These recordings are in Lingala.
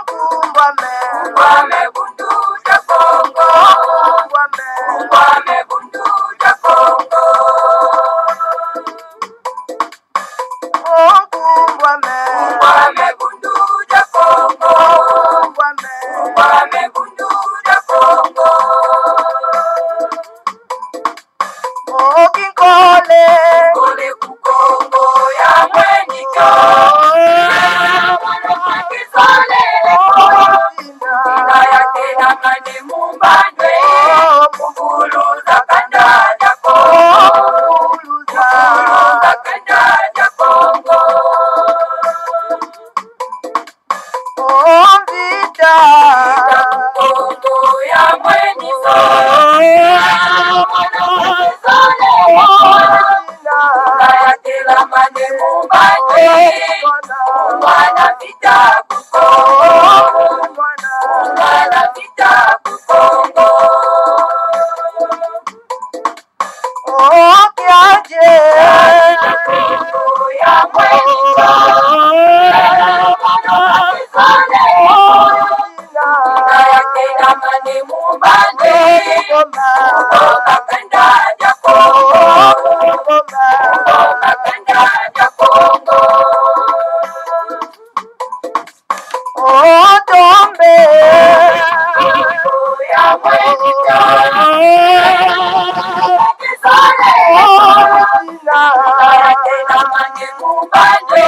Kumbame bundu ja Kongo. Kumbame bundu ja Kongo. Kumbame bundu ja Kongo. Kumbame bundu ja Kongo. Kole ku Kongo ya mwenyika. Ina ya tena mani mumbandwe. Mukuluza kanda ja Kongo. Mukuluza kanda ja Kongo. Vita Kongo ya mwenyika. Tela mane mumbandwe. Mwana vita ku Kongo. Mwana vita ku Kongo. Kiaje Kongo ya mwenyika. Tela mane mumbandwe. Konga kanda ja Kongo. Konga kanda ja Kongo. Tombe Kongo ya mwenyika. Tela mane mumbandwe.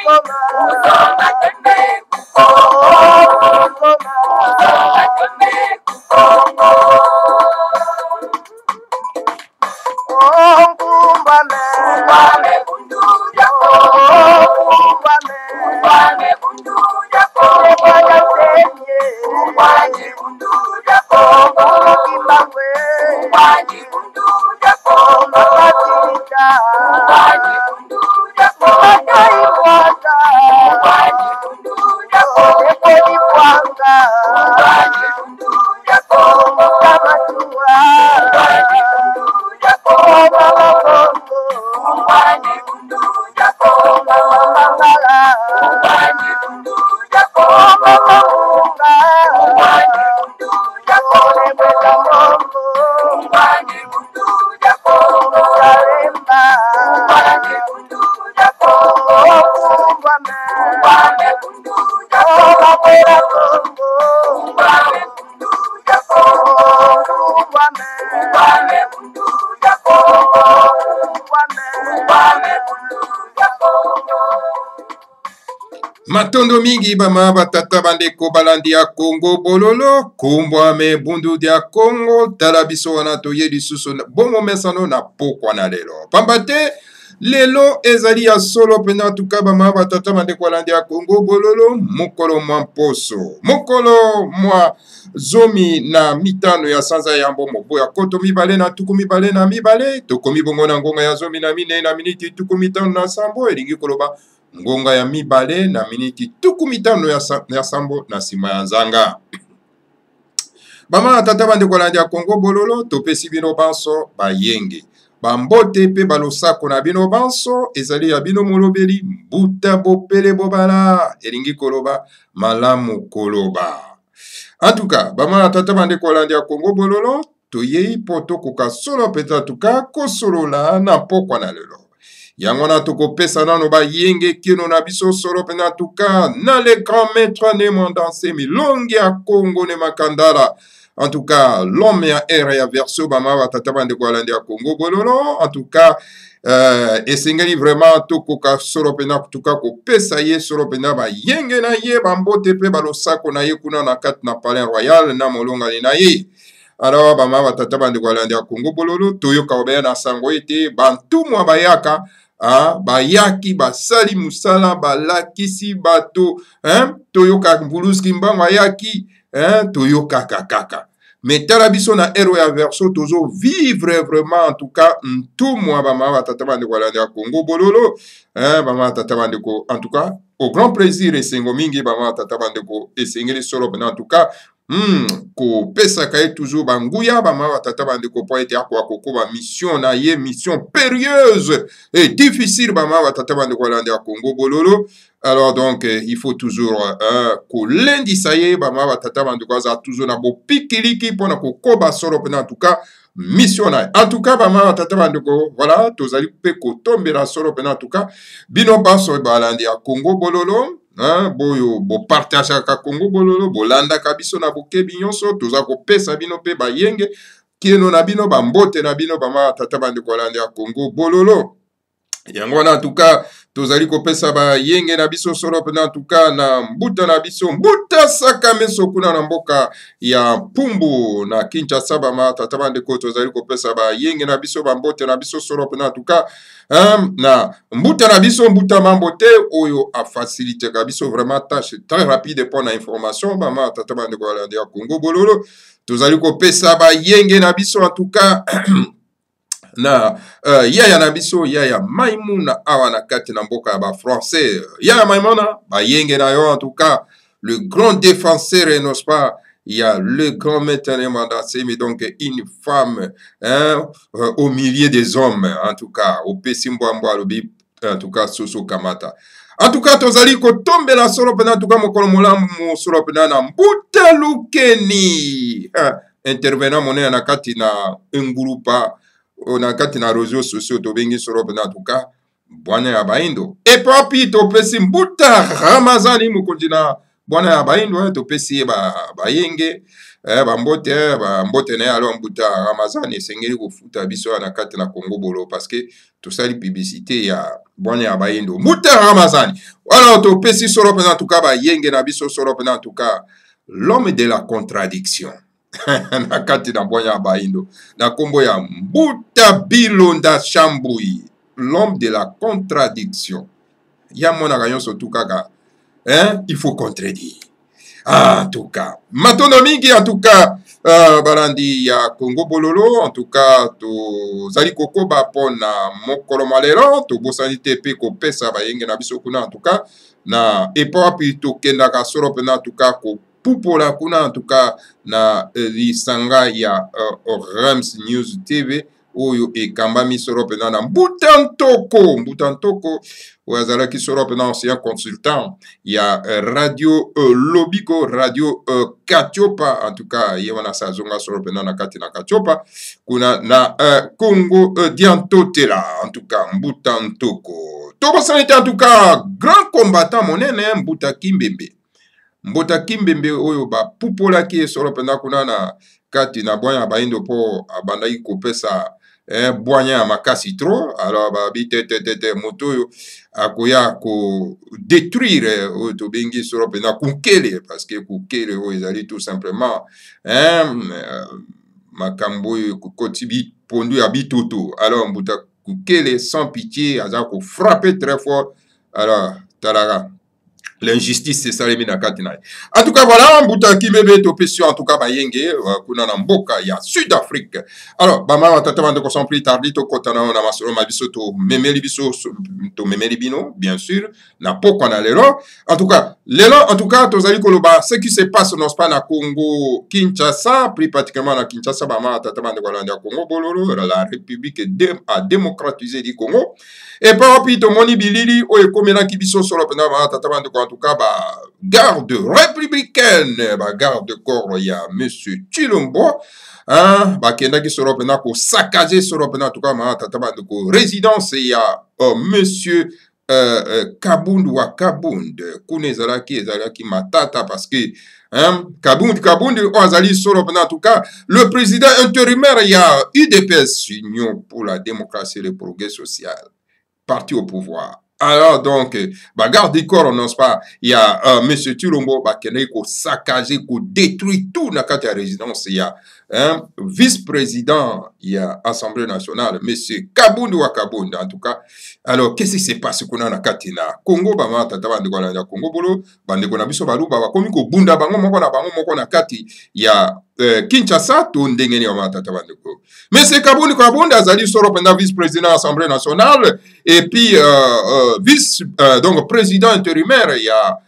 Konga tembe ku Kongo. Konga tembe ku Kongo. Kumbame bundu ja Kongo. Kumbame bundu ja Kongo. Kumbame bundu ja Kongo. Kumbame bundu ja Kongo. Kumbame bundu ja Kongo. Kumbame bundu ja Kongo. Kumbame bundu ja Kongo. Kumbame bundu ja Kongo. Kumbame bundu ja Kongo. Kumbame bundu ja Kongo. Kumbame bundu ja Kongo. Kumbame bundu ja Kongo. Kumbame bundu ja Kongo. Kumbame bundu ja Kongo. Kumbame bundu ja Kongo. Kumbame bundu ja Kongo. Kumbame bundu ja Kongo. Matondo mingi bama batata bandeko balandi ya Kongo bololo kumbwame bundu dia Kongo tala biso wana toye lisusu bongo mesano na pokwa na lelo pambate lelo ezali ya solo pena tuka bama batata bandeko balandi ya Kongo bololo mokolo mwa mposo mokolo mwa zomi na mitano ya sanza ya mbomo boya koto mibale na tuku mibale na mibale tokomi bongo na ngonga ya zomi na mine na miniti tuku mitano na sambo elingi koloba ngonga ya mibale na miniti tuku mitano ya sambo na sima ya nzanga. Bama tata bandeko balandi ya Kongo bololo topesi bino banso bayenge. Bambote pe balosako na bino banso ezali ya bino molobeli mbuta bopele bobala elingi koloba malamu koloba. En tout cas, bama tata bandeko balandi ya Kongo bololo toyei poto koka solo peta tuka kosolola na pokwa na lelo. Yango na tokopesa nano bayenge kino na biso solo pena tuka na le grand maître ne mondanse milongi ya Kongo ne makandala. En tout cas, l'homme ya ere ya verso bama batata bandeko balandi ya Kongo bololo. En tout cas, esengeli vraiment tokoka solo pena tuka kopesa ye solo pena bayenge na ye bambote pe balosako na ye kuna na kati na palais royal na molongani na ye. Alors bama batata bandeko balandi ya Kongo bololo toyoka obeya na sango ete bantu mwa bayaka bayaki basali musala balakisi bato toyoka mbuluski mbango ayaki toyoka kaka mais tala biso na ero ya verso tozo vivre vraiment en tout cas ntumwa bama batata bandeko balandi ya Kongo bololo bama batata bandeko en tout cas au grand plaisir esengo mingi bama batata bandeko esengeli solo pena en tout cas kopesaka ye toujours banguya bamama batata bandeko po ete akoka kokoba mission na ye, mission périlleuse et difficile bamama batata bandeko balanda ya Congo bololo. Alors donc il faut toujours kolendisa ye bamama batata bandeko aza toujours na bopikiliki mpona kokoba solo mpena en tout cas mission na ye. En tout cas bamama batata bandeko voilà tozali mpe kotombela solo mpena en tout cas bino banso balandi ya Congo bololo. Boyo bo partageaka Congo bololo bolandaka biso na bokebi nyonso toza kopesa bino mpe bayenge kieno na bino bambote na bino bama tata bandeko balanda ya Congo bololo. Yango wana en tout cas tozali kopesa bayenge na biso solo mpena en tout cas na mbuta na biso mbuta saka meso kuna na mboka ya Pumbu na Kinshasa bama tata bandeko tozali kopesa bayenge na biso bambote na biso solo mpena en tout cas na mbuta na biso mbuta mambote oyo a facilité ka biso vraiment tâche très rapide pour na information bama tata bandeko balanda ya Congo bololo tozali kopesa bayenge na biso en tout cas na yaya na biso yaya Maimuna awa na kati na mboka ya ba français yaya Maimuna bayenge na yo en tout cas le grand défenseur n'est-ce pas il y a le grand maintenant mandaté mais donc une femme au milieu des hommes en tout cas au Pesimbwambwa lobi en tout cas Soso Kamata en tout cas tozali kotombela solo pena en tout cas mokolo molamu solo pena na mbuta lukeni intervenant monene na kati na ngulupa na kati na réseaux sociaux tobengi solo pena en tout cas bwana ya baindo epapi topesi mbuta ramazani mokonzi na bwana ya baindo topesi bayenge bambote na ye alo mbuta ramazani esengeli kofuta biso na kati na Congo bolo parce que tosali publicité ya bwana ya baindo mbuta ramazani alors topesi solo pena en tout cas bayenge na biso solo pena en tout cas l'homme de la contradiction na kati na bwana ya baindo na kombo ya mbuta bilonda chambui l'homme de la contradiction ya monaka nyonso tu kaka il faut contredire en tout cas matono mingi en tout cas balandi ya Congo bololo en tout cas tozali kokoba pona mokolo malero tobosani te pe kopesa bayenge na biso kuna en tout cas na epapi tokendaka solo pena en tout cas pupola kuna en tout cas na lisanga ya Rams News TV oyo ekambami solo pena na mbutantoko oyo azalaki solo pena ancien consultant ya radio Lobiko radio Katiopa en tout cas ye wana sazonga solo pena na kati na Katiopa kuna na Congo diantotela en tout cas mbutantoko tobasanite en tout cas grand combattant monene Mbuta Kimbembe oyo bapupolaki solo pena kuna na kati na bwanya baindo po abandaki kopesa bwanya ya makasi tro alors babi te moto oyo akoya ko détruire oyo tobengi solo pena kukele parce que kukele oyo ezali tout simplement makambo oyo kokoti pondu ya bitutu alors Mbuta kukele sans pitié aza ko frapper très fort alors talaka l'injustice c'est ça les mina katina. En tout cas voilà Mbuta Kimbembe topesio en tout cas bayenge kuna na mboka ya Sud-Afrique. Alors bama tata bande ko sans plus tarder to kotana na masolo mabiso to memeli biso to memeli bino bien sûr na poko na lelo. En tout cas tozali koloba ce qui se passe non pas na Congo Kinshasa plus particulièrement na Kinshasa bama tata bande ko landa Congo bololo la République a démocratisé du Congo. Et par puis to moni bilili o ekomela kibiso solo pena tata bande ko en tout cas garde républicaine garde corps ya monsieur Chilombo bakendaki solo pena ko saccager solo pena en tout cas tata bande ko résidence ya monsieur Kabundu wa Kabund kuna ezalaki matata parce que Kabund azali solo pena en tout cas le président intérimaire ya UDPS Union pour la démocratie et le progrès social parti au pouvoir. Alors donc, garde du corps, non pas, il y a monsieur Chilombo qui ko saccager, ko détruit tout dans la résidence. Il y a un vice-président, il y a Assemblée nationale, monsieur Kabundu wa Kabund, en tout cas. Alors, qu'est-ce qui se passe qu'on a na katina Congo, bama tata bande ko na Congo bolo, bande ko na biso baluba ba komi ko bunda bango moko na kati ya Kinshasa to ndengeni wa tata bande ko. Monsieur Kabundu Kabund azali solo pendant vice-président Assemblée nationale et puis donc président intérimaire il y a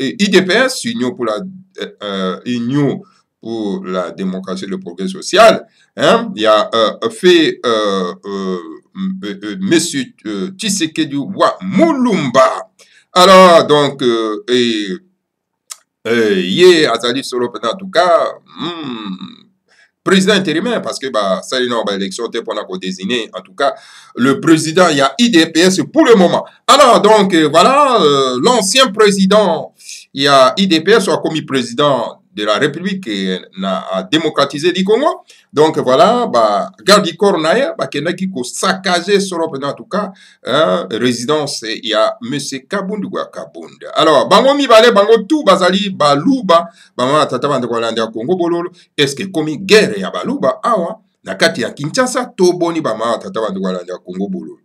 IDPS Union pour la Union pour la démocratie et le progrès social, hein, il a fait Monsieur Tshisekedi wa Mulumba. Alors, donc, Yé Azali Solo, en tout cas, président intérimaire, parce que ça, il y a une élection pour désigner, en tout cas, le président, il y a IDPS pour le moment. Alors, donc, voilà, l'ancien président, il y a IDPS, soit commis président de la République a démocratisé du Congo. Donc voilà, garde corps naïe, qui a saccagé sur en tout cas, résidence, il y a M. Kabundu Kabunda. Alors, bango mi bale, bango tout bazali, baluba, tata bande kwa Congo bololo, est-ce que comme guerre ya baluba, awa, na kati ya Kinshasa, toboni tata bande kwa Congo bololo.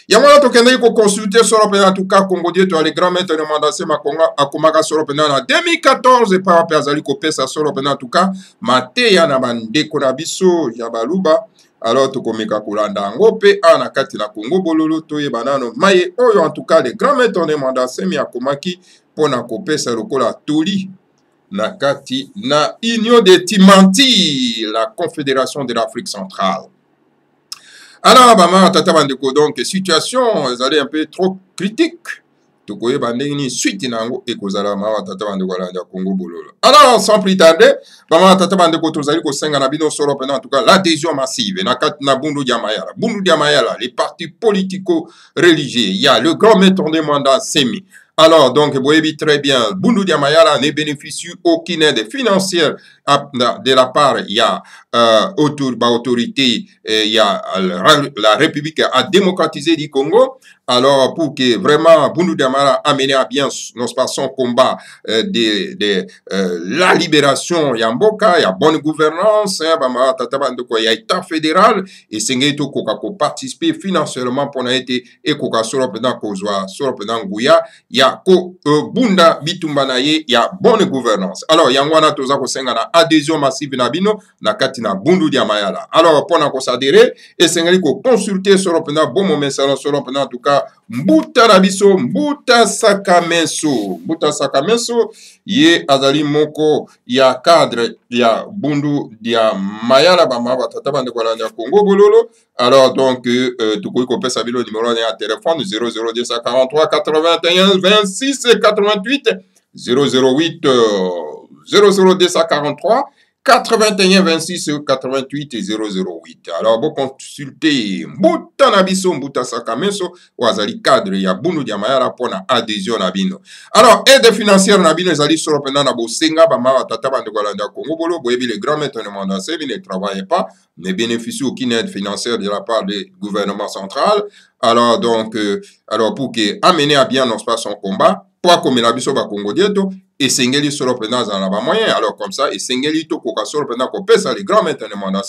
Yamana tokende ko consulter sur en tout cas Congo Dieu to les grands maîtres de mandaté makonga akomaka sur en 2014 par rapport azali ko pesa sur en tout cas mateya na bandeko na biso ya baluba alors tokomeka kolanda ngo pe ana kati na Congo bololo toye banano maye oyo en tout cas les grands maîtres de mandaté mi akomaki pona ko pesa lokola toli na kati na Union de Timanti, la Confédération de l'Afrique centrale. Alors, tata bandeko, donc, situation, elles allaient un peu trop critique. Tokoye bandeni suite nango ekozala tata bandeko la Congo bololo. Alors, sans plus tarder, tata bandeko tozali ko senga na bino solo pendant en tout cas l'adhésion massive na kat na Bundu Diamayala. Bundu Diamayala, les partis politico-religieux, il y a le grand maître de mandat Semi. Alors, donc, vous voyez très bien, Bundu Diamayala ne bénéficie aucune aide financière de la part, il y a autorité, il y a la République a démocratisé du Congo. Alors, pour que vraiment Bundu Diamayala amène à bien son combat de la libération, il y a Mboka, il y a bonne gouvernance, il y a État fédéral, et c'est qu'il faut participer financièrement pour été et qu'on soit Gouya, il y a Bunda Bitumbanaye, il y a bonne gouvernance. Alors, il y a un toza ko senga na adhésion massive na bino na katina Bundu Diamayala. Alors, pour qu'on s'adhérer, et c'est qu'il faut consulter sur le bon moment, sur en tout cas, Mbuta Nabiso, Mbuta Sakameso, ye azali moko, ya cadre, ya Bundu Diamayala, tata kwa la Congo bololo. Alors, donc, tu peux couper sa vidéo numéro de téléphone 00243 81 26 88 008 00243 81 26 88 008. Alors, vous consultez Mbuta Nabiso, Mbuta Sakameso, ou azali cadre ya Bundu Diamayala pour na adhésion nabino. Alors, aide financière nabino, zali sur le plan na bosenga, tata bandegolanda Congo bolo, boyebi les grands maîtres de mandat, ne travaillent pas, ne bénéficient aucune aide financière de la part du gouvernement central. Alors, donc, alors pour que amener à bien son combat, pour comme la biso ba Congo dieto, et sengeli solo pendant dans la moyen, alors comme ça, et sengeli to koka solo pendant qu'on pèse les grands maîtres de mandat,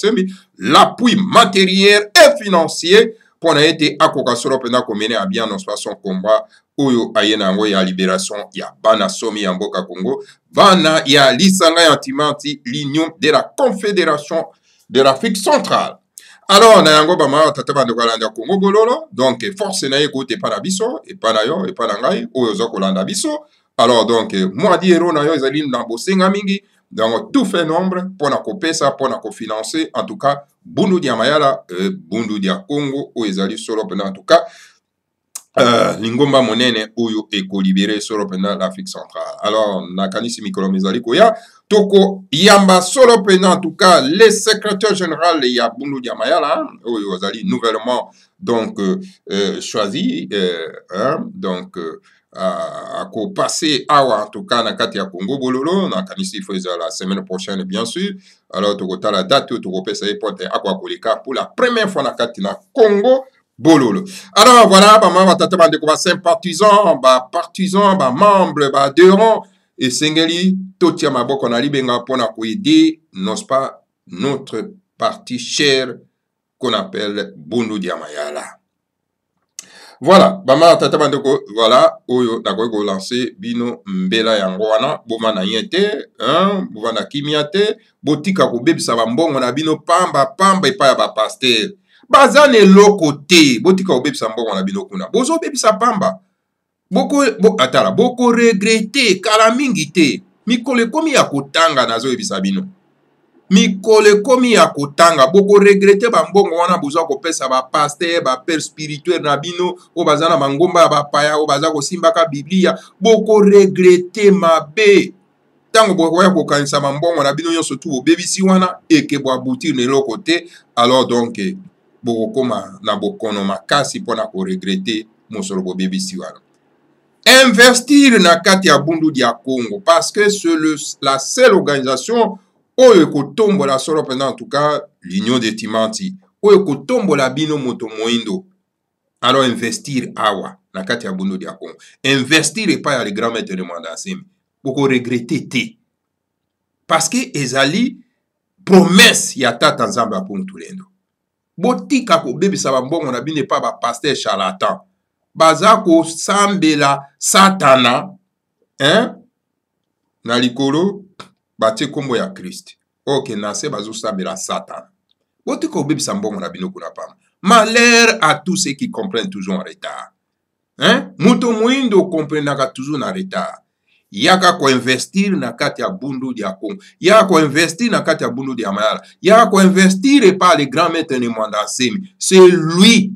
l'appui matériel et financier pour été à koka solo pendant qu'on mène à bien son combat, oyo ayena ngo ya libération, ya bana somi ya mboka Congo, bana ya lisanga yantimanti, l'union de la Confédération de l'Afrique centrale. Alors, na yango tata bande kolanda Congo bololo, donc force na écoute pas na biso, et pas na yo, et pas na ngai, oyo zo kolanda biso. Alors, donc, moi di héros na yo ezali na bosenga mingi, donc tout fait nombre pour na kopesa, pour na kofinancer, en tout cas, Bundu Diamayala, Bundu Dia Congo, oyo ezali solo pendant en tout cas, lingomba monene oyo eko libéré solo pendant l'Afrique centrale. Alors, nakanisi mikolo mezali koya, toko yamba solo pendant en tout cas les secrétaires généraux ya Bundu Diamayala, oyo azali nouvellement donc choisi, donc à passer en tout cas na kati ya Congo bololo, nakanisi faisait la semaine prochaine bien sûr. Alors toko la date toko pesa pote akwa koleka pour la première fois na kati na Congo bololo. Alors voilà, tata bande ko sympathisants, partisans, membres, adhérents et sengeli totia maboko na libenga pona ko aider n'est-ce pas notre parti cher qu'on appelle Bundu Diamayala. Voilà, tata bande ko voilà oyo na ko lancer bino mbela yango wana boma na yete, boma na kimiate, botika ko bebisa ba mbongo na bino pamba epa ya ba pasteur. Bazane lokote, botika obebisa mbongo na bino kuna. Bozo bebisa pamba. Boko regrete, kala mingi te. Mikole komi ya kotanga nazo ebisa bino. mikolo ekomi ya kotanga bokoregrete bambongo wana bozwa kopesa bapaster bapere spirituel na bino oyo baza na bangomba ya bapaya oyo baza kosimbaka biblia bokoregrete mabe ntango bokoya kokanisa bambongo na bino nyonso tu bobebisi wana eke boabutir na eloko te alors donc bokokoma na bokono makasi mpona koregrete mosolo bobebisi wana. Investir na kati ya bundu ya Congo parce que c'est la seule organisation oyo ekotombola solo mpenza en tout cas l'union de Timanti oyo ekotombola bino moto moindo. Alors investir awa na kati ya bundu ya Congo, investir epai ya le grand maître de Mwandasemi boko regrete te parce que ezali promesse ya tata nzambe apon tulendo. Botika kobebisa bambongo na bino epai bapaster charlatan baza kosambela satana na likolo batie kombo ya Christ oke nase bazosambela satana. Botika kobebisa mbongo na bino kuna pamba. Malheur à tous ceux qui comprennent toujours en retard. Muto muindo comprendaka toujours na retard. Yaka ko investir na kati ya bundu ya Congo. Yaka ko investir na kati ya bundu ya Mayala. Yaka ko investir par le grand maître de Mwandasemi. C'est lui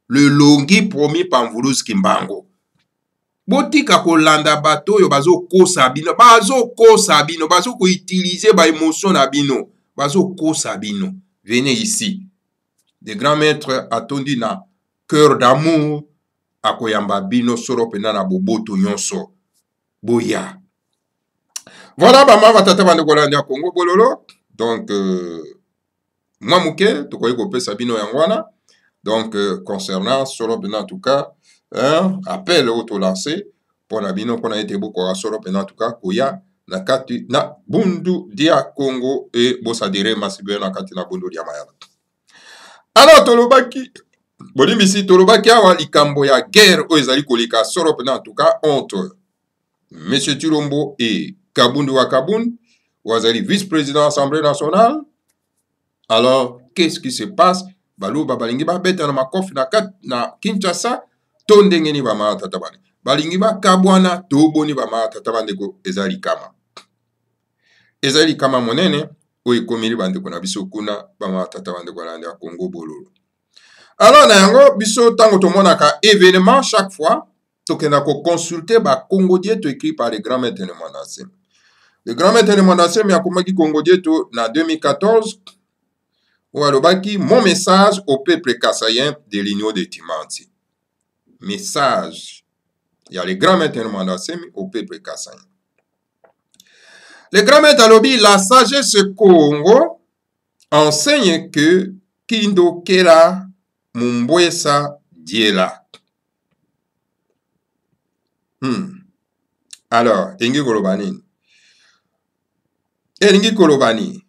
le longi promis par Mvulus Kimbango. Botika kolanda bato oyo bazokosa bino, bazo ko utiliser ba émotion na bino, bazokosa bino. Venez ici. Le grand maître atondi na cœur d'amour akoyamba bino soro pena na boboto nyonso. Boya. Voilà bama batata bande kolanda Congo bololo. Donc moi muke tokoyi kopesa bino yangwana. Donc, concernant solo en tout cas, appel auto lancé pour la bino pour été beaucoup à solo en tout cas, koya na kati na bundu dia Congo et bosadire masibé na kati na bundu dia mayala. Alors tolobaki bolimbisi tolobaki awa likambo ya guerre o ezali kolika solo en tout cas entre Monsieur Chilombo et Kabundu wa Kabun, wazali vice-président de l'Assemblée nationale. Alors, qu'est-ce qui se passe? Balu balingi ba beta na makofi na Kinshasa to ndenge ni bama tata bani balingi ba kabwana to boni bama tata bandeko ezali kama monene oyo komili bandeko na biso kuna bama tata bandeko landa Congo bololo. Alors na yango biso tango to monaka événement chaque fois tokenda ko consulter ba Congo dieto écrit par le grand maître de Mwandasemi. Le grand maître de Mwandasemi akomaki Congo dieto na 2014. Mon message au peuple kassayen de l'union de Timanti. Message. Il y a le grand maître de Mwandasemi au peuple kassayen. Le grand maître alobi, la sagesse Congo enseigne que Kindo Kela Mumbwesa Diela. Alors, Engi Kolobani. Engi Kolobani.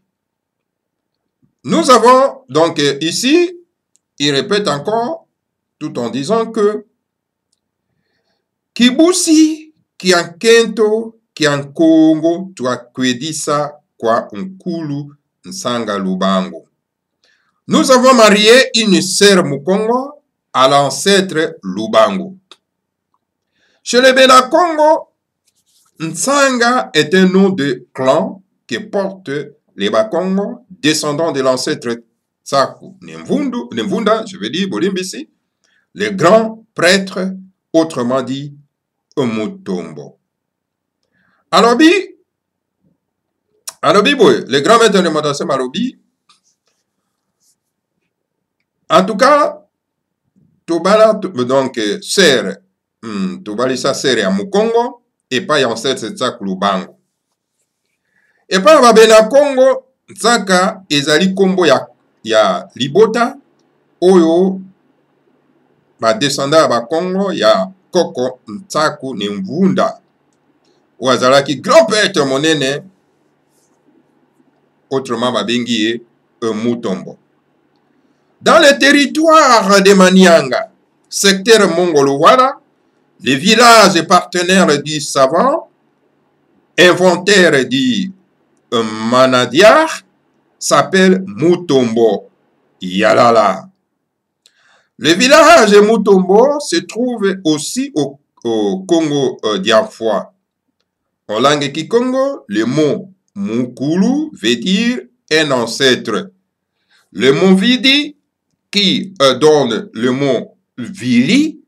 Nous avons donc ici, il répète encore, tout en disant que Kibusi, Kiankento, Kiankongo, Tuakwedisa, Kwa Nkulu, Nsanga Lubango. Nous avons marié une sœur Mukongo à l'ancêtre Lubango. Chez les Bena-Congo, Nsanga est un nom de clan qui porte les Bakongo, descendants de l'ancêtre Tsaku Nemvunda, je veux dire Bolimbisi, les grands prêtres, autrement dit Omutombo. Alobi, le grand maître de Mwandasemi alobi, en tout cas, Tobala, donc, sœur, Tobalisa sœur à Mukongo, et pas ancêtre Tsaku Lubango. Et pas babena Congo, Nzaka ezali kombo ya libota oyo ba descendant ba Congo ya Koko Ntsaku Nemvunda wazalaki grand prêtre monene autrement babengi Mutombo. Dans le territoire de Manianga, secteur Mongolowara, les villages partenaires du savant, inventaire du Manadiar s'appelle Mutombo Yalala. Le village de Mutombo se trouve aussi au Congo d'Iafoi. En langue kikongo, le mot Mukulu veut dire un ancêtre. Le mot vidi qui donne le mot vili,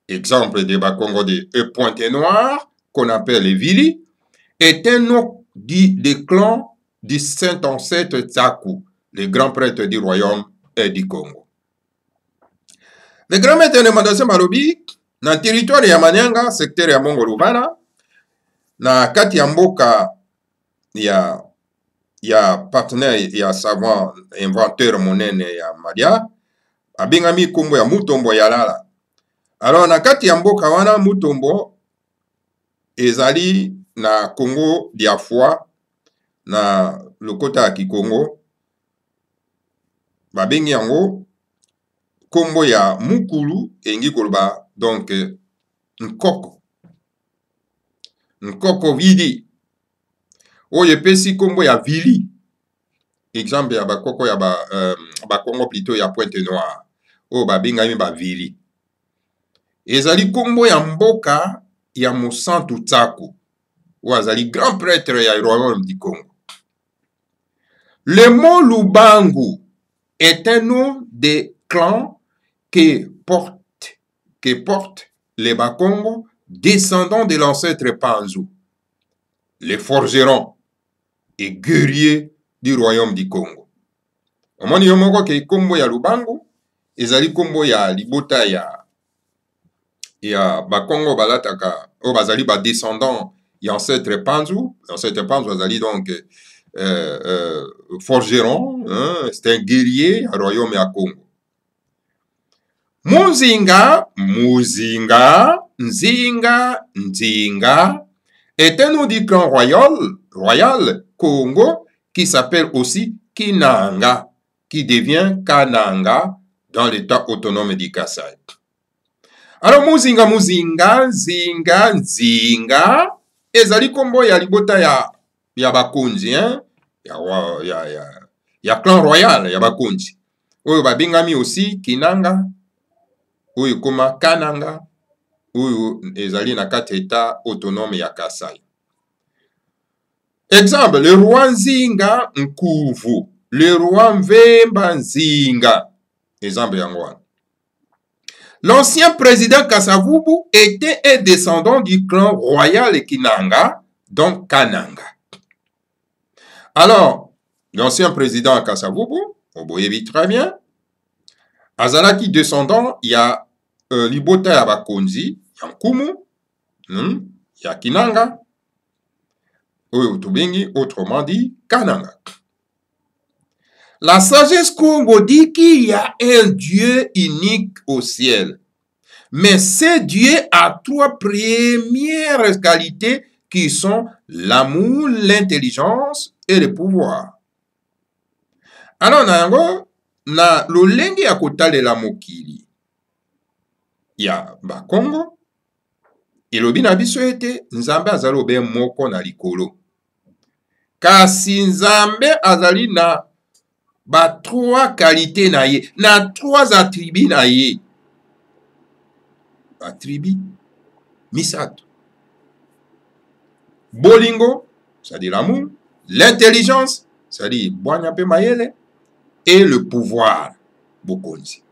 exemple de Bakongo de pointé noir, qu'on appelle les vili, est un nom dit des clans du saint ancêtre Tsaku, le grand prêtre du royaume du Congo. Le grand maître de Mandase Malobi, dans le territoire ya Manyanga, secteur ya Mongolubana, na kati ya mboka ya partenaire ya savant inventeur monene ya Madia, abengami kombo ya Mutombo ya Lala. Alors na kati ya mboka wana Mutombo ezali na Congo diafwa na lokota ya Kikongo, babengi yango kombo ya Mukulu engi koloba donc nkoko vidi oyo epesi kombo ya vili, exemple ya bakoko ya bakongo plutôt ya pointe noire oyo babengami bavili. Ezali kombo ya mboka ya Mosantu Tsaku oyo azali grand prêtre ya royaume du Congo. Le mot Lubangu est un nom de clan que portent les Bakongo, descendants de l'ancêtre Panzu, les forgerons et guerriers du royaume du Congo. Omoni yomoko ke kombo ya Lubangu ezali kombo ya libota ya Bakongo balataka o bazali ba descendants ya ancêtre Panzu. Ancêtre Panzu azali donc forgeron, hein, c'est un guerrier au royaume ya Congo. Muzinga, Nzinga, Nzinga est un nom du clan royal Congo qui s'appelle aussi Kinanga, qui devient Kananga dans l'état autonome du Kasaï. Alors Muzinga, Nzinga, ezali kombo ya libota ya bakonzi, hein? Ya clan royal ya bakonzi. Oyo babengami aussi Kinanga, oyo koma Kananga, oyo ezali na kati état autonome ya Kasai. Exemple, le roi Nzinga Nkuvu, le roi Mvemba Nzinga. Exemple yango. L'ancien président Kasavubu était un descendant du clan royal Kinanga, donc Kananga. Alors, l'ancien président Kasavubu, on voyait très bien, azalaki descendant, il y a libota ya bakonzi, Yankumu, ya Kinanga, autrement dit, Kananga. La sagesse Congo dit qu'il y a un Dieu unique au ciel. Mais ce Dieu a trois premières qualités qui sont l'amour, l'intelligence et le pouvoir. Alors, na lolenge ya kotalela mokili ya Bakongo, elobi na biso ete Nzambe azali obe moko na likolo. Kasi Nzambe azali na ba trois qualités na ye, na trois attributs na ye. Attributs misato. Bolingo, c'est-à-dire l'amour, l'intelligence, c'est-à-dire boanya pe mayele, et le pouvoir, bokonzi.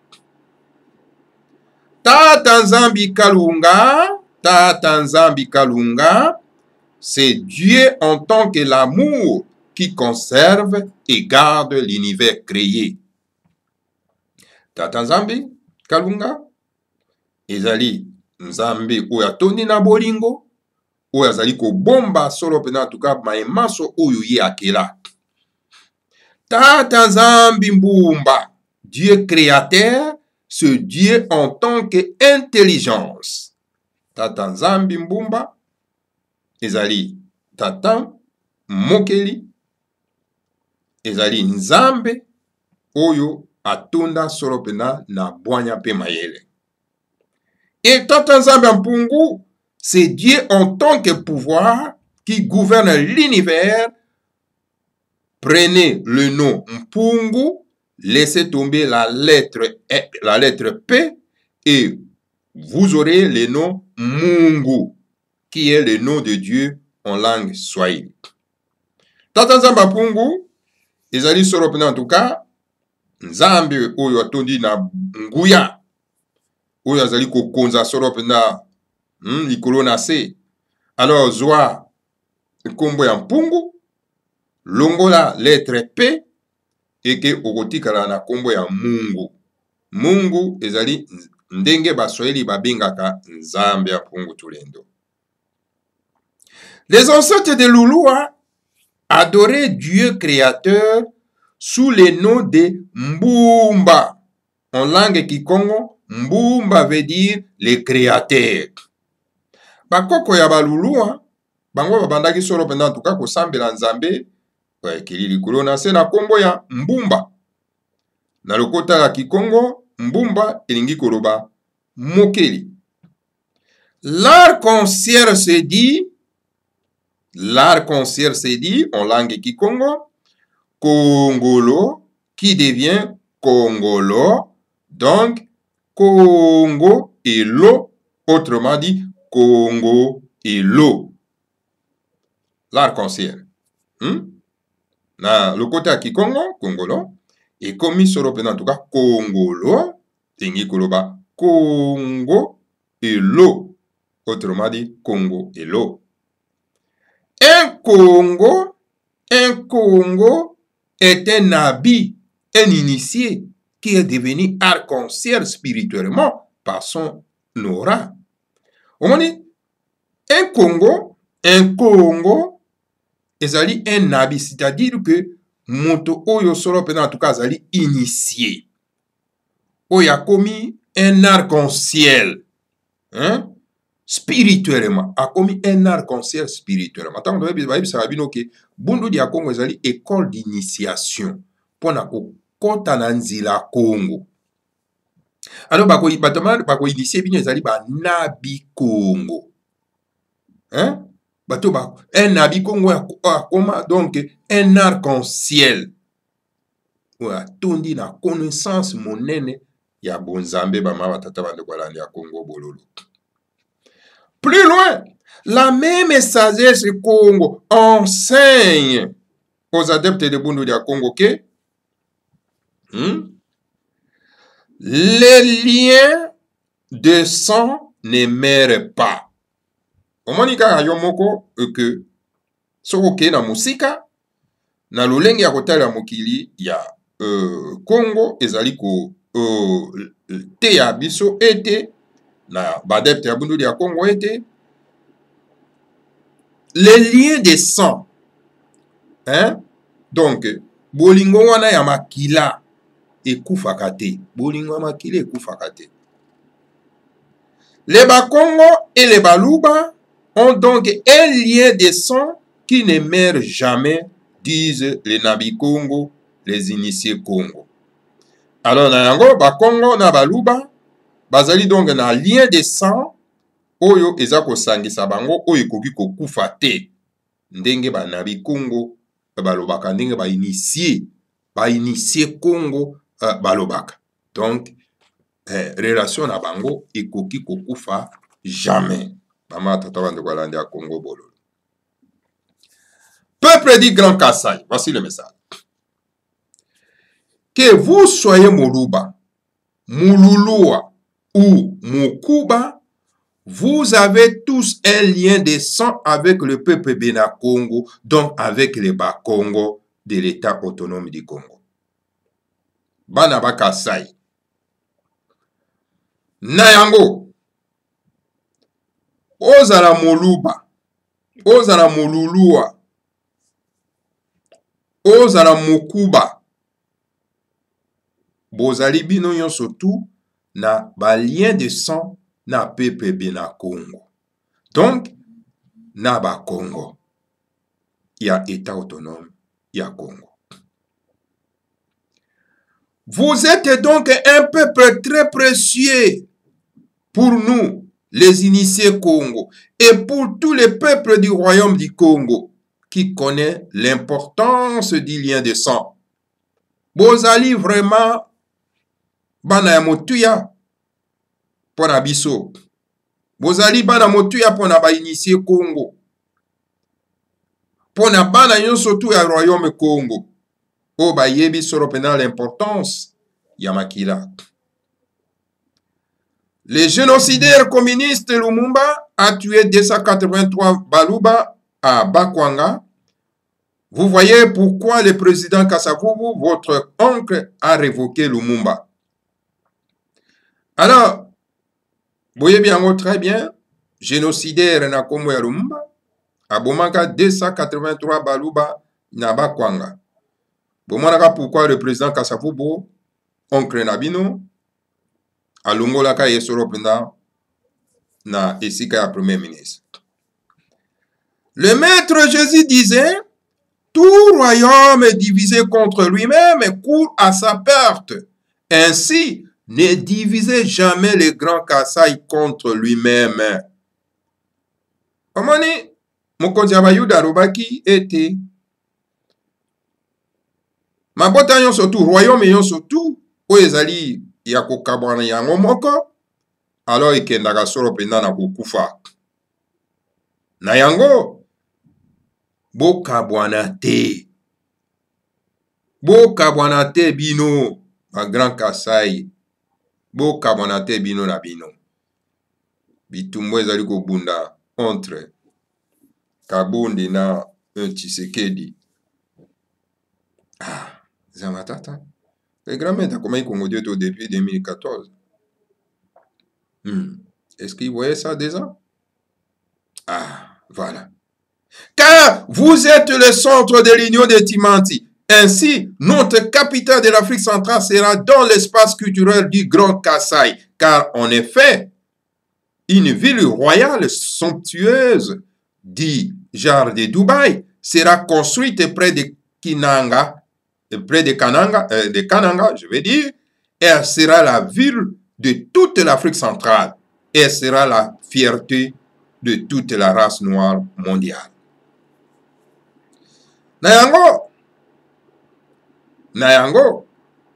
Tata Nzambi Kalunga, c'est Dieu en tant que l'amour qui conserve et garde l'univers créé. Tata Nzambi Kalunga, ezali Nzambe oyo atondi na bolingo, oyo azali ko bomba solo pena tuka maemaso oyo ye akela. Tata Nzambi Mbumba, Dieu créateur, ce Dieu en tant qu'intelligence. Tata Nzambi Mbumba, ezali Tata Mokeli, ezali Nzambe oyo atonda solo pena na bwanya pe mayele. Et Tata Nzambe Mpungu, c'est Dieu en tant que pouvoir qui gouverne l'univers. Prenez le nom Mpungu, laissez tomber la lettre P et vous aurez le nom Mungu, qui est le nom de Dieu en langue swahili. Tata Nzambe Mpungu, ezali solo pena en tout cas nzambe oyo atondi na nguya oyo azali kokonza solo pena likolo na se. Alors zwa nkombo ya mpungu longola lettre P eke okotikala na nkombo ya Mungu. Mungu ezali ndenge baswahili babengaka nzambe ya mpungu tulendo. Les ancêtres de Lulua adoraient Dieu créateur sous le nom de Mbumba. En langue kikongo, Mbumba veut dire le créateur. Bakoko ya balulua, bango babandaki solo penda en tout cas kosambela nzambe, ekili likolo na se na kombo ya Mbumba. Na lokota la kikongo, Mbumba elingi koloba mokeli. L'arc-en-ciel se dit, en langue kikongo, Congolo, qui devient Congolo, donc Congo et l'eau, autrement dit Congo et l'eau. L'arc-en-ciel. Na le côté à Kikongo, Congolo, et comme solo en tout cas Congolo, tengi koloba Congo et l'eau, autrement dit Congo et l'eau. Un Congo est un habit, un initié qui est devenu arc-en-ciel spirituellement par son aura. On dit un Congo ezali un habit, c'est-à-dire que moto oyo solo pena en tout cas ezali initié. Oyo a commis un arc-en-ciel. Spirituellement, a commis un arc-en-ciel spirituellement. Tant que ça va bien que Bundu dia Congo ezali école d'initiation pour na kota na nzila Congo. Alors bako initié bino ezali ba nabi Congo. Bato ba un nabi Congo akoma donc un arc-en-ciel. Oya tondi na connaissance monene ya bonzambe ba ma batata bande kwa ya Congo bololo. Plus loin, la même sagesse Congo enseigne aux adeptes de Bundu dia Congo que les liens de sang ne meurent pas. Omonika yomoko que sokoke na musika na lolenge ya kotala mokili ya Congo ezali ko te ya biso ete na badepte ya Bundu ya Congo ete les liens de sang donc bolingo wana ya makila ekufaka te. Bolingo ya makila ekufaka te. Les Bakongo et les Baluba ont donc un lien de sang qui ne meurt jamais, disent les Nabi Congo, les initiés Congo. Alors na yango Bakongo na Baluba bazali donc na lien de sang oyo eza kosangisa bango oyo ekoki kokufa te. Ndenge ba Nabi Congo balobaka, ndenge ba initié Congo balobaka. Donc relation na bango ekoki kokufa jamais. Mama tata bande kwa landi ya Congo bololo. Peuple dit Grand Kassai, voici le message. Que vous soyez Moluba, Mululua ou Mukuba, vous avez tous un lien de sang avec le peuple Bena Congo, donc avec les Bakongo de l'État autonome du Congo. Banaba Kassai. Nayango. Ozala Moluba. Ozala Mululua. Ozala Mukuba. Bozali bino yon surtout na ba lien de sang na peuple Bena Congo. Donc, na ba Congo. Il y a État autonome, il y a Congo. Vous êtes donc un peuple très précieux pour nous, les initiés Congo, et pour tous les peuples du royaume du Congo, qui connaît l'importance du lien de sang. Bozali vraiment bana ya motuya pona biso. Bozali bana motuya pona ba initié Congo. Pona bana yon surtout ya royaume Congo. o bayebi solo pendant l'importance ya makila. Le génocidaire communiste Lumumba a tué 283 Baluba à Bakwanga. Vous voyez pourquoi le président Kasavubu, votre oncle, a révoqué Lumumba. Alors, vous voyez bien, très bien, génocidaire na Kombo ya Lumumba, a Bomaka 283 Baluba na Bakwanga. Vous voyez pourquoi le président Kasavubu, oncle Nabino, a Longolaka Yesoro Penda na Esika ya premier ministre. Le maître Jésus disait, tout royaume divisé contre lui-même court à sa perte. Ainsi, ne divisez jamais le grand Kasaï contre lui-même. Omoni, mokonzi ya Bayuda alobaki ete mabota nyonso tu, royaume nyonso tu, oyo ezali ya kokabwana yango moko, alors ekendaka solo penda na kokufa. Na yango, bokabwana te. Bokabwana te bino, ma grand Kasaï. Bokabwana te bino na bino. Bitumbo ezali kobunda entre Kabundi na Tshisekedi. Ah, Zamatata. Le grand-mère a commencé Congo Dieu depuis 2014. Est-ce qu'il voyait ça déjà? Ah, voilà. Car vous êtes le centre de l'union de Timanti. Ainsi, notre capitale de l'Afrique centrale sera dans l'espace culturel du Grand Kasaï. Car en effet, une ville royale somptueuse du genre de Dubaï sera construite près de Kananga, je veux dire, et elle sera la ville de toute l'Afrique centrale. Et elle sera la fierté de toute la race noire mondiale. Nayango,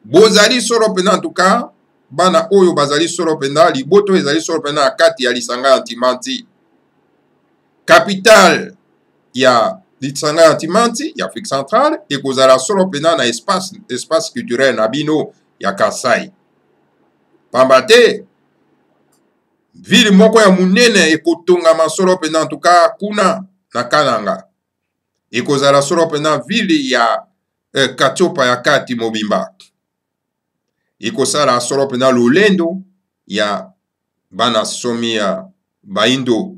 bozali solo pena en tout cas, bana oyo bazali solo pena, liboto ezali solo pena akati ya lisanga antimanti. Capitale ya lisanga antimanti, ya Afrique centrale, et kozala solo pena na espace culturel na bino ya Kasai. Pambate, ville moko ya munene ekotongama solo pena en tout cas kuna na Kananga. Ekozala solo pena ville ya Katiopa ya kati mobimba. Ekosala solo pena lolendo ya bana somi ya baindo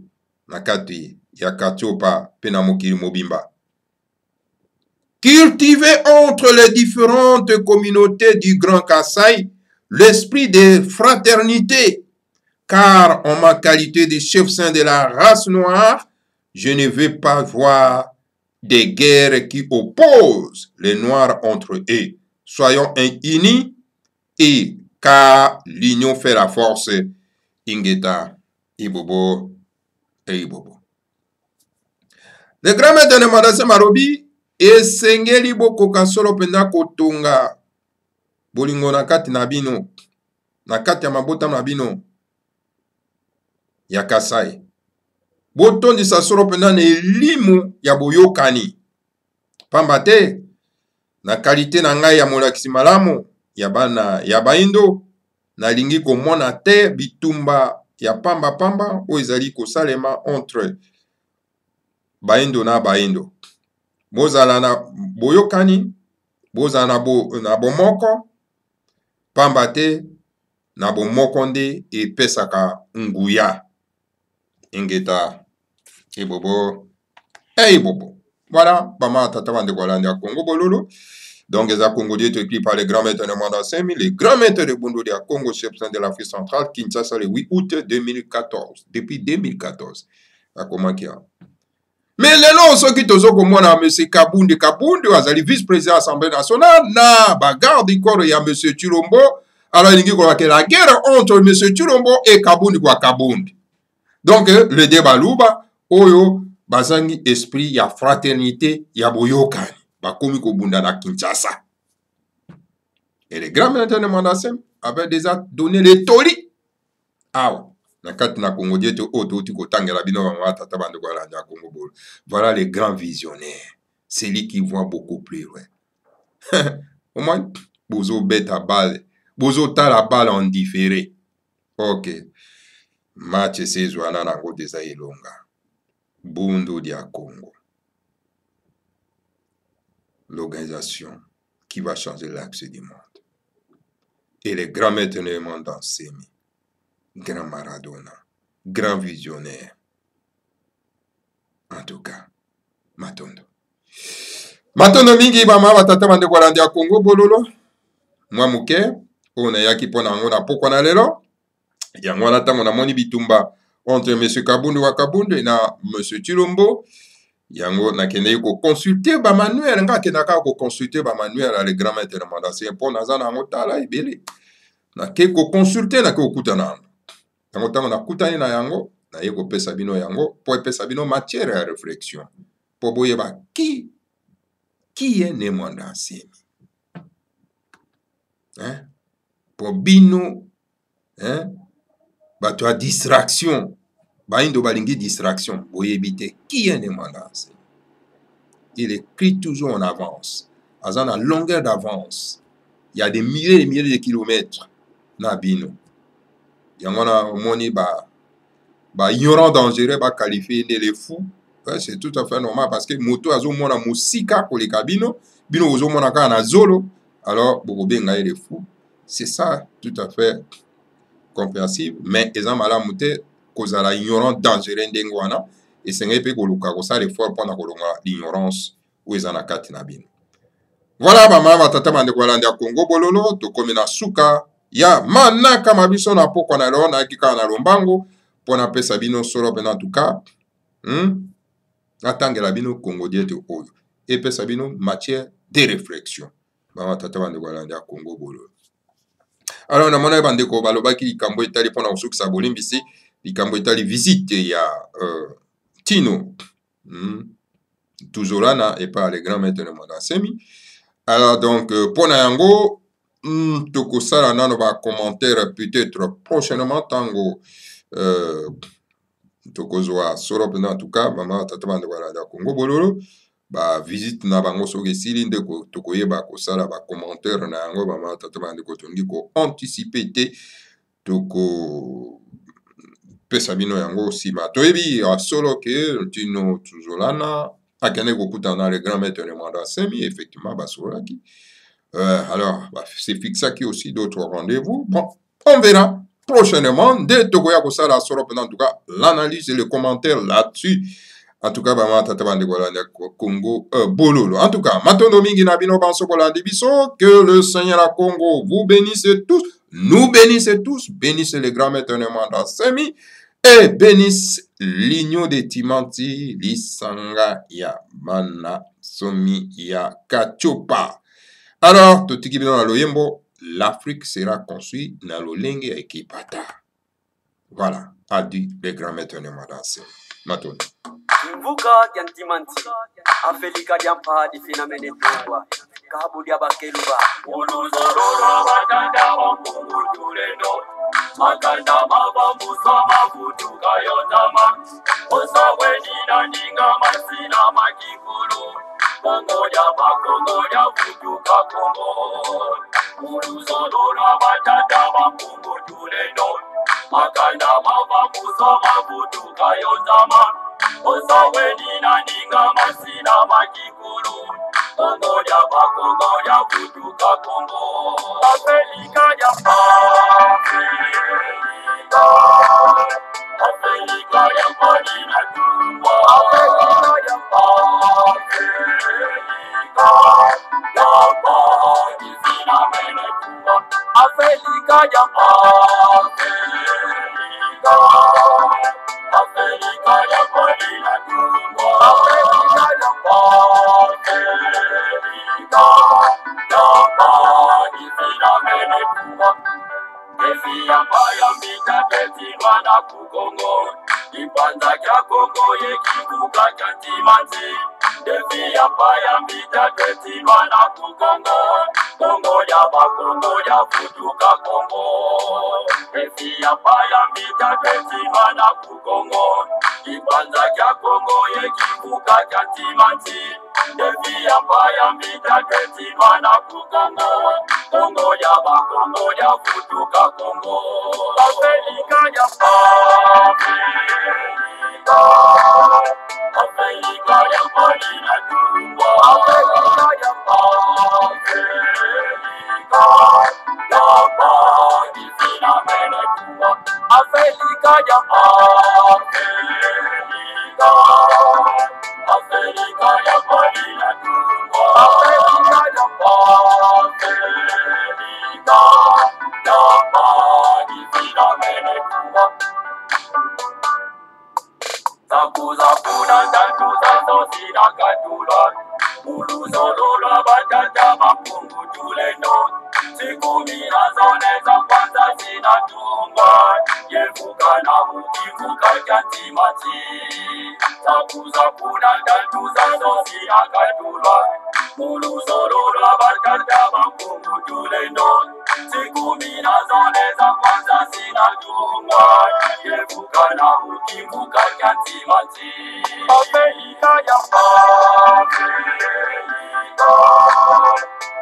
na kati ya Katiopa pena mokili mobimba. Cultiver entre les différentes communautés du Grand Kasaï l'esprit de fraternité, car en ma qualité de chef saint de la race noire, je ne veux pas voir des guerres qui opposent les Noirs entre eux. Soyons unis et car l'union fait la force. Ingeta, Ibobo et Ibobo. Le grand maître de Madase Marobi et Sengeli Boko Kasolo Pena Kotonga Bolingo Nakati Nabino Nakati Yamabota Nabino Yakasai. Boton di sasoro pena ne limu ya boyokani. Pambate, na kalite na ngai ya molakisi malamu, ya bana, ya baindo, na lingi komona te bitumba ya pamba o ezali kosalema entre baindo na baindo. Bozala na boyokani, bozala na bomoko, pambate, na bomoko nde epesaka nguya. Ingeta. Ibobo. Ibobo. Voilà. Bama Tatavan de Gualanda Congo Bololo. Donc, les Congo Dieu écrit par les grands maîtres de Manda 5000, les grands maîtres de Bondo de Congo, chef de l'Afrique centrale, Kinshasa, le 8 août 2014. Depuis 2014. À comment qu'il y a. Mais les noms sont qui tozo comme moi, M. Kabundi, Azali, vice-président de l'Assemblée nationale, na, bagarde, il y a M. Chilombo. Alors, il dit que la guerre entre M. Chilombo et Kabundi, quoi, Kabundi. Donc, le débat louba, oyo, bazangi esprit, ya fraternité, ya boyokani, bakomi kobunda na Kinshasa. Et les grands maîtres de Mandasem avaient déjà donné les tolis. Ah, voilà les grands visionnaires. C'est lui qui voit beaucoup plus loin. Au moins, bozo beta balle. Bozo ta la balle en différé. Ok. Match sezwana nango deza ilonga. Bundu dia Congo. L'organisation qui va changer l'axe du monde. Et les grands maîtres du monde dans Semi. Grand Maradona. Grand visionnaire. En tout cas, Matondo. Matondo mingi bama batata bande kwa landia Congo bololo. Mwa muke. Ona yaki pona ngona poko na lelo. Yango na tango na moni bitumba entre M. Kabundu wa Kabundu na M. Chilombo. Yango na kende ko consulter ba manuel nga kenda ka ko consulter ba manuel le grand maître de mandat pour nazana ngotala ibele. Na ke ko consulter na ko kutana. Yango tango na kutani na yango na yeko pesa bino yango pour pesa bino matière à réflexion. Pour boyeba qui est né mandat Semi. Hein? Pour bino hein? Bato a distraction. Baindo balingi distraction. Boyebite qui est né mandat Semi. Il écrit toujours en avance. Azan a longueur d'avance. Il y a des milliers et milliers de kilomètres. Nabino. Yangona moni ba ignorant dangereux ba qualifié les fous. Ouais, c'est tout à fait normal parce que moto azo mona musika ko le kabino, bino ozo mona ka na zolo. Alors bokobe ngai les fous. C'est ça tout à fait compréhensible, mais ezan mala muté kozala ignorant dangereux ndengwana. Et c'est un peu que ça l'effort pendant l'ignorance où ils en a kati na bino. Voilà bama batata bande kwa landi ya Congo bololo to komina suka ya manaka mabiso na poko na lona akika na lombango pona pesa bino solo pena en tout cas. Atangela bino Congo diete oyo et pesa bino matière de réflexion. Bama tata bande kwa landi ya Congo bololo. Alors na mona bande ko balobaki likambo etali pona usuki sa bolimbisi likambo etali visite ya Tino, toujours là, et pas les grands maîtres de mandat Semi. Alors, donc, pour Nayango, toko sala nano ba commentaire peut-être prochainement, tango, toko zoa soro pena en tout cas, maman tataman de wala da Congo bololo, ba visite na bango soge silinde ko toko yeba ko sala ba commentaire na yango, maman tataman de kotongi ko anticiper te, toko pesa bino yango sima toyebi solo ke Tino tuzolana akane kokutana le grand maître de mandat Semi effectivement basolaki alors c'est fixé qui aussi d'autres rendez-vous. Bon, on verra prochainement dès tokoya kosala solo en tout cas l'analyse et le commentaire là-dessus. En tout cas bama tata bande Congo bololo. En tout cas matondo mingi na bino banso kolandi biso, que le Seigneur à Congo vous bénisse tous, nous bénisse tous, bénisse les grands maîtres de mandat Semi. Et bénisse l'igno de Timanti, l'Isanga ya Mana Somi ya Kachopa. Alors, totiki bino na loyembo, l'Afrique sera construite na lolenge ya Ekipata. Voilà, a dit le grand maître de Madase. Matoni. Mvuka yantimanti, Afelika yampa di finamene tuwa, Kabu ya bakeluba. Uluzorora batanda wakungu tulendo, Makanda mababusa mafutuka yotama, Osawe nina ninga masina makikulu, Kongo ya futuka Kongo. Uluzorora batanda wakungu tulendo, Makanda mababusa mafutuka yotama, Osawe nina ninga masina makikulu, Kongo ya futuka Kongo. Afrika ya Afrika ya panina tumba. Afrika ya panina mene tumba. Afrika ya Afrika ya panina tumba. Afrika ya Wana kukongo Ipanza kya Kongo yekikuka kya Timanti Defi ya paya mbita keti wana kukongo Kongo ya bakongo ya futuka Kongo. Efi ya paya mita twetima na kukongo. Ibanza kya Kongo ye kivuka kya timanti. Efi ya paya mita twetima na kukongo. Kongo ya bakongo ya futuka Kongo. Afrika ya Afrika. Afrika ya pali na tumbo. Afrika ya Afrika. Ya pali fina mene tumbo. Afrika ya Afrika. Afrika ya pali na tumbo. Afrika ya Afrika. Ya pali fina mene tumbo. Zakuza kuna tantuza sosina katula. Mulu solo batata mapungu tuleno. Sikumi na zone za kwanza zinatunga. Yevuka na mukivuka jantimati. Zakuza kuna tantuza sosina katula. Mulu solo batata mapungu tuleno. Sikumi na zone za kwanza zinatunga. Yevuka na mukivuka jantimati. Afrika ya Afrika.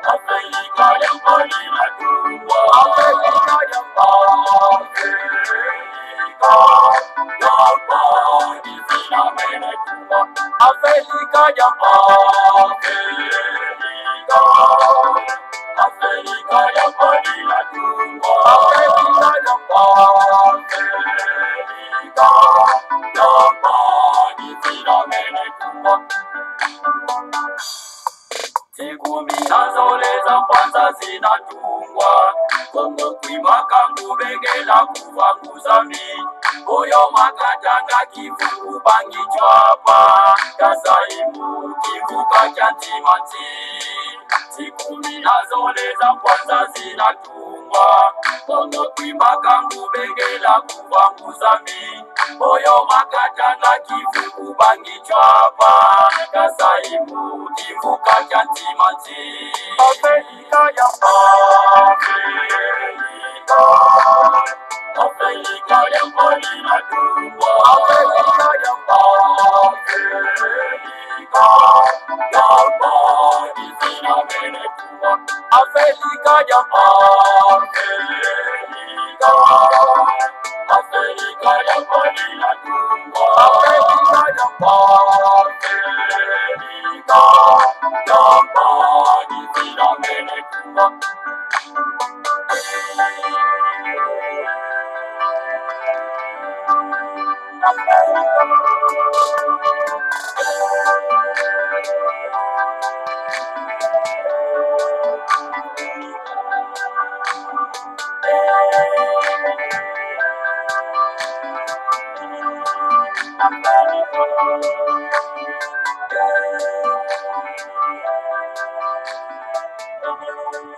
Afrika ya pali na tumbo. Afrika ya Afrika. Ya pali fina mene tumbo. Afrika ya Afrika. Afrika ya pali na tumbo. Afrika ya Afrika. Ya pali fina mene tumbo. Sikumi na zole za kwanza zinatungwa. Kongo kuimaka ngubengela kuvanguza mi. Oyo makatanga kivuku bangi chwapa. Kasaimu kivuka chantimanti. Sikumi na zole za kwanza zinatungwa. Kongo kuimaka ngubengela kuvanguza mi. Oyo makatanga kivuku bangi chwapa. Kasaimu kivuka chantimanti. Afrika ya Afrika. Afrika ya pali na tumbo. Afrika ya Afrika. Ya pali fina mene tumbo. Afrika ya Afrika. Afrika ya pali na tumbo. Afrika ya Afrika. Ya pali fina mene tumbo. Africa.